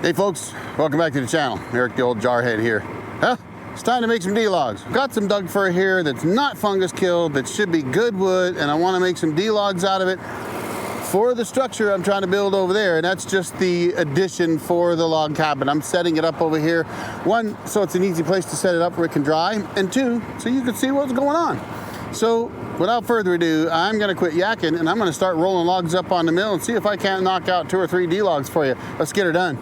Hey folks, welcome back to the channel. Eric the old jarhead here. It's time to make some D-logs. Got some Douglas Fir here that's not fungus killed, that should be good wood, and I want to make some D-logs out of it for the structure I'm trying to build over there, and that's just the addition for the log cabin. I'm setting it up over here. One, so it's an easy place to set it up where it can dry, and two, so you can see what's going on. So without further ado, I'm gonna quit yakking and I'm gonna start rolling logs up on the mill and see if I can't knock out 2 or 3 D-logs for you. Let's get her done.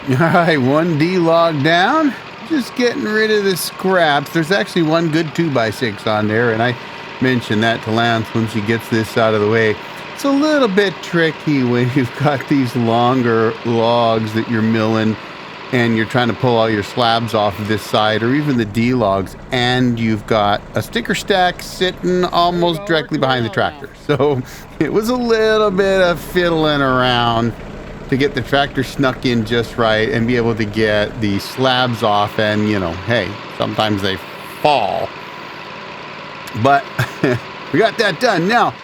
All right, one D-log down. Just getting rid of the scraps. There's actually one good 2x6 on there, and I mentioned that to Lance once he gets this out of the way. It's a little bit tricky when you've got these longer logs that you're milling and you're trying to pull all your slabs off of this side, or even the D-logs, and you've got a sticker stack sitting almost directly behind the tractor. So it was a little bit of fiddling around to get the tractor snuck in just right and be able to get the slabs off. And, you know, hey, sometimes they fall. But we got that done. Now,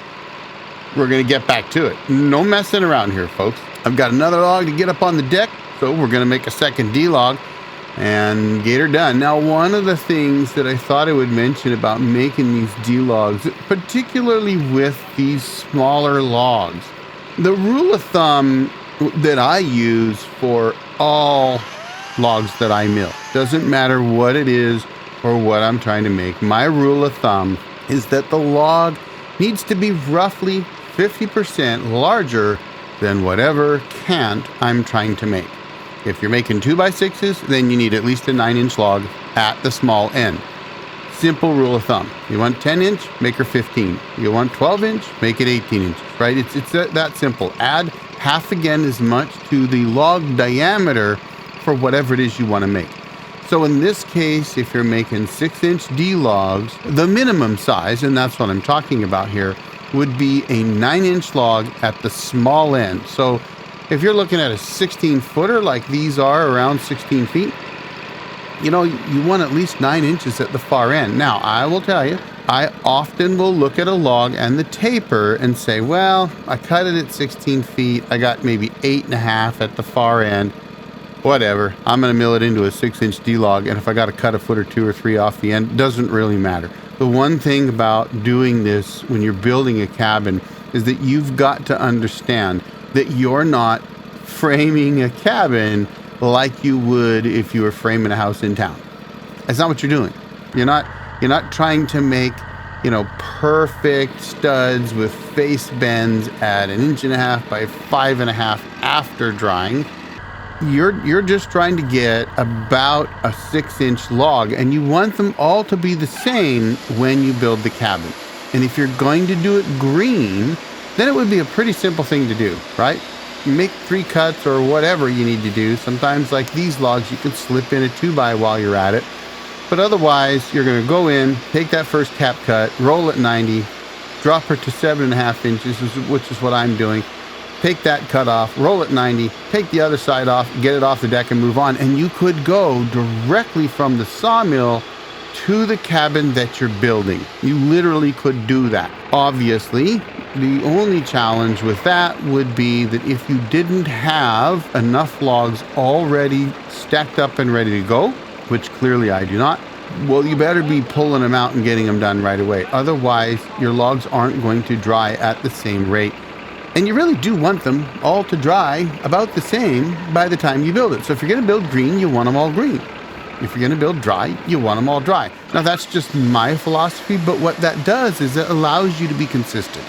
we're going to get back to it. No messing around here, folks. I've got another log to get up on the deck, so we're going to make a second D-log and get her done. Now, one of the things that I thought I would mention about making these D-logs, particularly with these smaller logs, the rule of thumb that I use for all logs that I mill, doesn't matter what it is or what I'm trying to make, my rule of thumb is that the log needs to be roughly 50% larger than whatever cant I'm trying to make. If you're making 2x6s, then you need at least a 9-inch log at the small end. Simple rule of thumb. You want 10-inch, make her 15. You want 12-inch, make it 18 inches, right? It's that simple. Add half again as much to the log diameter for whatever it is you want to make. So in this case, if you're making 6-inch D-logs, the minimum size, and that's what I'm talking about here, would be a 9-inch log at the small end. So if you're looking at a 16-footer like these are, around 16 feet, you know, you want at least 9 inches at the far end. Now, I will tell you, I often will look at a log and the taper and say, well, I cut it at 16 feet. I got maybe 8.5 at the far end. Whatever. I'm going to mill it into a 6-inch D-log, and if I got to cut a foot or 2 or 3 off the end, doesn't really matter. The one thing about doing this when you're building a cabin is that you've got to understand that you're not framing a cabin like you would if you were framing a house in town. That's not what you're doing. You're not trying to make, you know, perfect studs with face bends at 1.5 by 5.5 after drying. You're just trying to get about a 6-inch log, and you want them all to be the same when you build the cabin. And if you're going to do it green, then it would be a pretty simple thing to do, right? You make 3 cuts or whatever you need to do. Sometimes, like these logs, you can slip in a 2x while you're at it. But otherwise, you're going to go in, take that first cap cut, roll it 90, drop her to 7.5 inches, which is what I'm doing. Take that cut off, roll it 90, take the other side off, get it off the deck and move on. And you could go directly from the sawmill to the cabin that you're building. You literally could do that. Obviously, the only challenge with that would be that if you didn't have enough logs already stacked up and ready to go, which clearly I do not, well, you better be pulling them out and getting them done right away. Otherwise, your logs aren't going to dry at the same rate. And you really do want them all to dry about the same by the time you build it. So if you're going to build green, you want them all green. If you're going to build dry, you want them all dry. Now, that's just my philosophy, but what that does is it allows you to be consistent.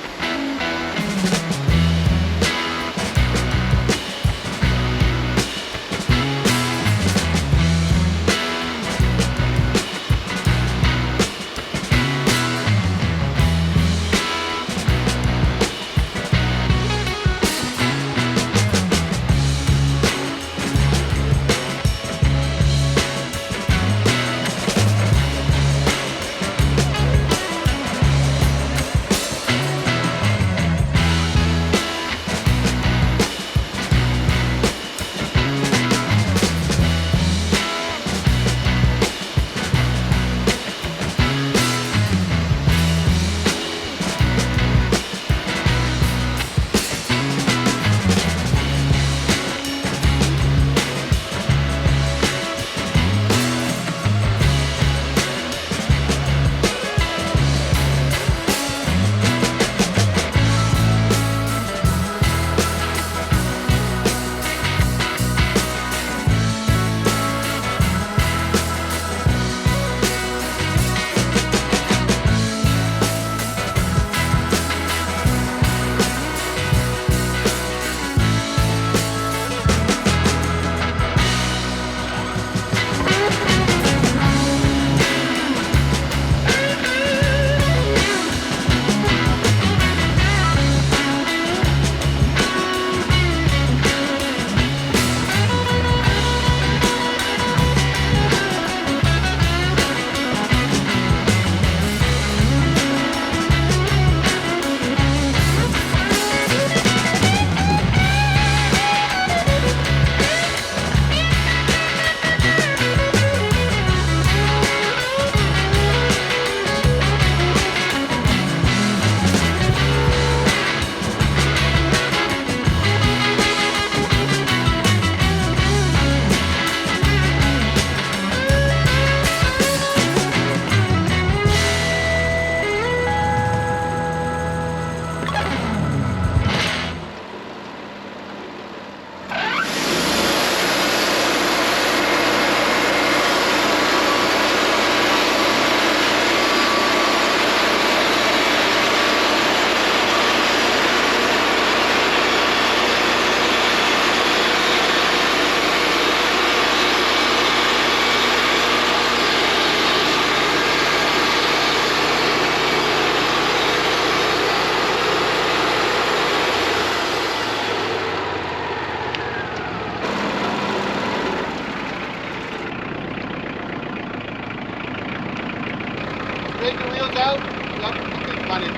Take the wheels out. Yep, okay, funny.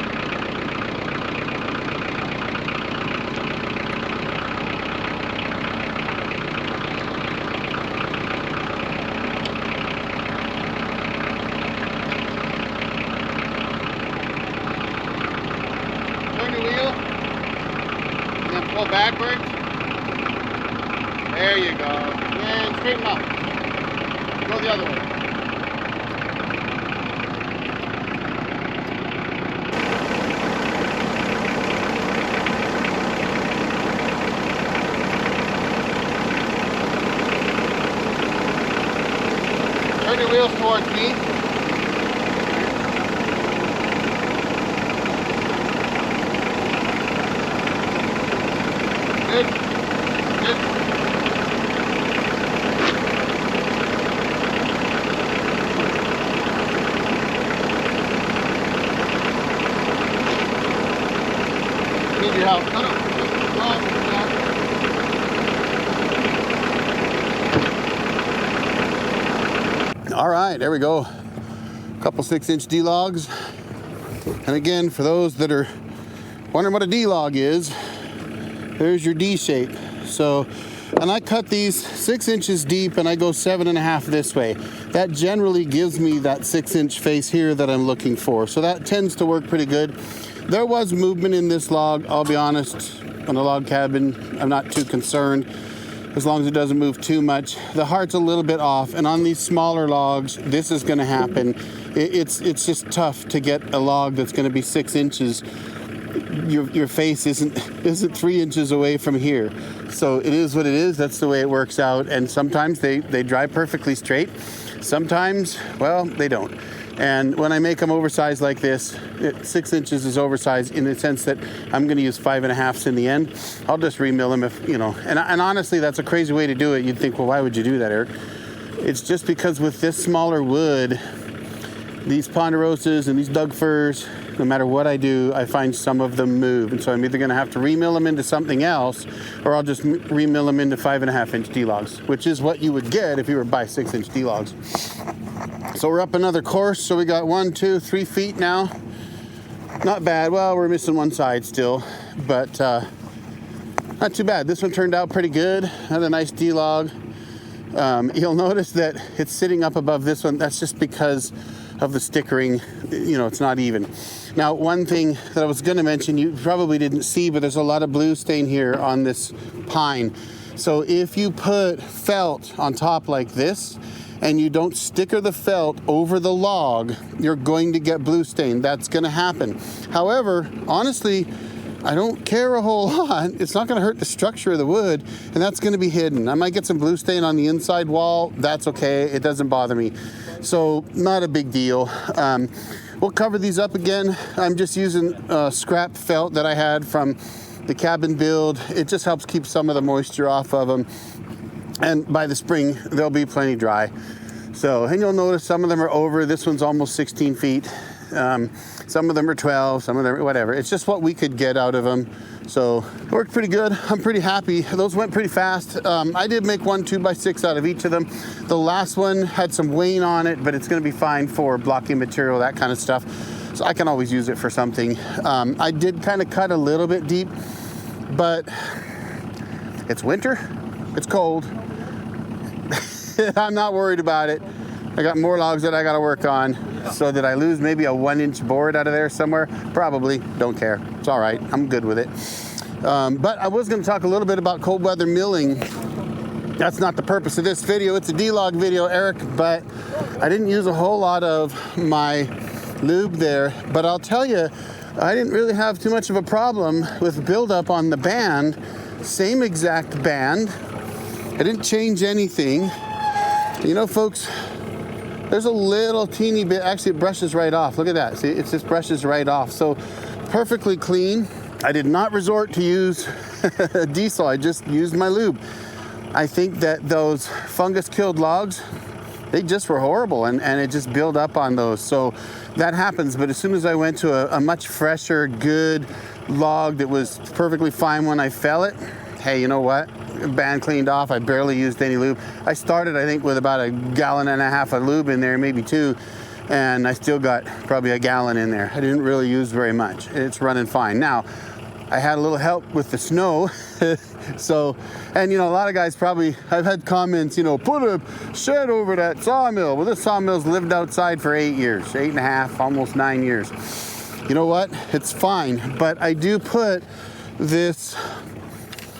Pull backwards. There you go. And straighten up. Go the other way. Turn your wheels towards me. Good. Good. I need your help. No. All right, there we go. A couple 6-inch D-logs. And again, for those that are wondering what a D-log is, there's your D shape. So, and I cut these 6 inches deep and I go 7.5 this way. That generally gives me that 6-inch face here that I'm looking for. So that tends to work pretty good. There was movement in this log, I'll be honest. On the log cabin, I'm not too concerned as long as it doesn't move too much. The heart's a little bit off, and on these smaller logs, this is gonna happen. It's just tough to get a log that's gonna be 6 inches. Your face isn't 3 inches away from here. So it is what it is. That's the way it works out. And sometimes they dry perfectly straight. Sometimes, well, they don't. And when I make them oversized like this, 6 inches is oversized in the sense that I'm going to use 5.5 in the end. I'll just remill them if, you know, and honestly, that's a crazy way to do it. You'd think, well, why would you do that, Eric? It's just because with this smaller wood, these ponderosas and these Doug Firs, no matter what I do, I find some of them move. And so I'm either going to have to remill them into something else, or I'll just remill them into 5.5-inch D-logs, which is what you would get if you were to buy 6-inch D-logs. So we're up another course. So we got 1, 2, 3 feet now. Not bad. Well, we're missing one side still, but not too bad. This one turned out pretty good. Another nice D-log. You'll notice that it's sitting up above this one. That's just because of the stickering. You know, it's not even. Now, one thing that I was going to mention, you probably didn't see, but there's a lot of blue stain here on this pine. So if you put felt on top like this, and you don't sticker the felt over the log, you're going to get blue stain. That's going to happen. However, honestly, I don't care a whole lot. It's not going to hurt the structure of the wood, and that's going to be hidden. I might get some blue stain on the inside wall. That's okay. It doesn't bother me. So not a big deal. We'll cover these up again. I'm just using scrap felt that I had from the cabin build. It just helps keep some of the moisture off of them. And by the spring, they'll be plenty dry. So, and you'll notice some of them are over. This one's almost 16 feet. Some of them are 12, some of them, whatever. It's just what we could get out of them. So it worked pretty good. I'm pretty happy. Those went pretty fast. I did make 1 2x6 out of each of them. The last one had some wane on it, but it's gonna be fine for blocking material, that kind of stuff. So I can always use it for something. I did kind of cut a little bit deep, but it's winter, it's cold. I'm not worried about it. I got more logs that I got to work on. So did I lose maybe a 1-inch board out of there somewhere? Probably. Don't care. It's all right. I'm good with it. But I was going to talk a little bit about cold weather milling. That's not the purpose of this video. It's a D-log video, Eric, but I didn't use a whole lot of my lube there. But I'll tell you, I didn't really have too much of a problem with buildup on the band. Same exact band. I didn't change anything. You know, folks, there's a little teeny bit, actually it brushes right off. Look at that, see, it just brushes right off. So perfectly clean. I did not resort to use diesel, I just used my lube. I think that those fungus killed logs, they just were horrible and it just built up on those. So that happens, but as soon as I went to a much fresher, good log that was perfectly fine when I fell it, hey, you know what? Band cleaned off. I barely used any lube. I started, I think, with about 1.5 gallons of lube in there, maybe 2. and I still got probably a gallon in there. I didn't really use very much. It's running fine. Now, I had a little help with the snow. So, and you know, a lot of guys probably, I've had comments, you know, put a shed over that sawmill. Well, this sawmill's lived outside for 8 years, 8.5, almost 9 years. You know what? It's fine, but I do put this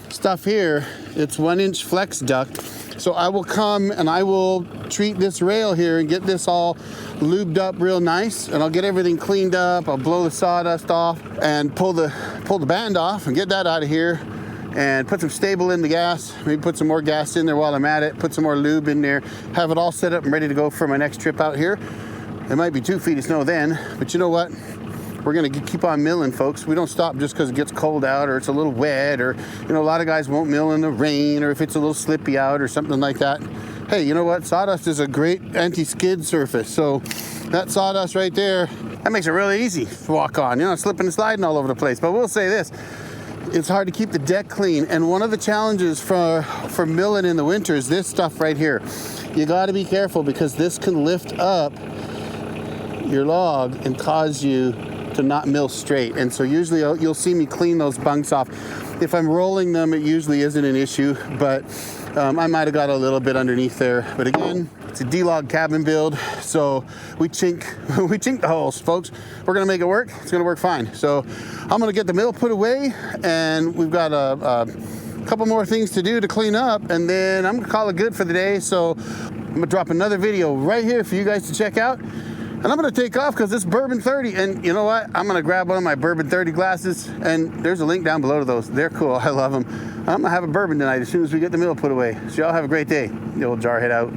stuff here. It's 1-inch flex duct. So I will come and I will treat this rail here and get this all lubed up real nice, and I'll get everything cleaned up. I'll blow the sawdust off and pull the band off and get that out of here, and put some stable in the gas, maybe put some more gas in there while I'm at it, put some more lube in there, have it all set up and ready to go for my next trip out here. It might be 2 feet of snow then, but you know what? We're gonna keep on milling, folks. We don't stop just because it gets cold out or it's a little wet, or you know, a lot of guys won't mill in the rain or if it's a little slippy out or something like that. Hey, you know what? Sawdust is a great anti-skid surface. So that sawdust right there, that makes it really easy to walk on. You know, slipping and sliding all over the place. But we'll say this, it's hard to keep the deck clean. And one of the challenges for milling in the winter is this stuff right here. You gotta be careful because this can lift up your log and cause you to not mill straight. And so usually you'll see me clean those bunks off. If I'm rolling them, it usually isn't an issue, but I might have got a little bit underneath there. But again, it's a D-log cabin build, so we chink the holes, folks. We're gonna make it work. It's gonna work fine. So I'm gonna get the mill put away, and we've got a couple more things to do to clean up, and then I'm gonna call it good for the day. So I'm gonna drop another video right here for you guys to check out. And I'm gonna take off because it's Bourbon 30. And you know what? I'm gonna grab one of my Bourbon 30 glasses, and there's a link down below to those. They're cool, I love them. I'm gonna have a bourbon tonight as soon as we get the mill put away. So y'all have a great day. The old jarhead out.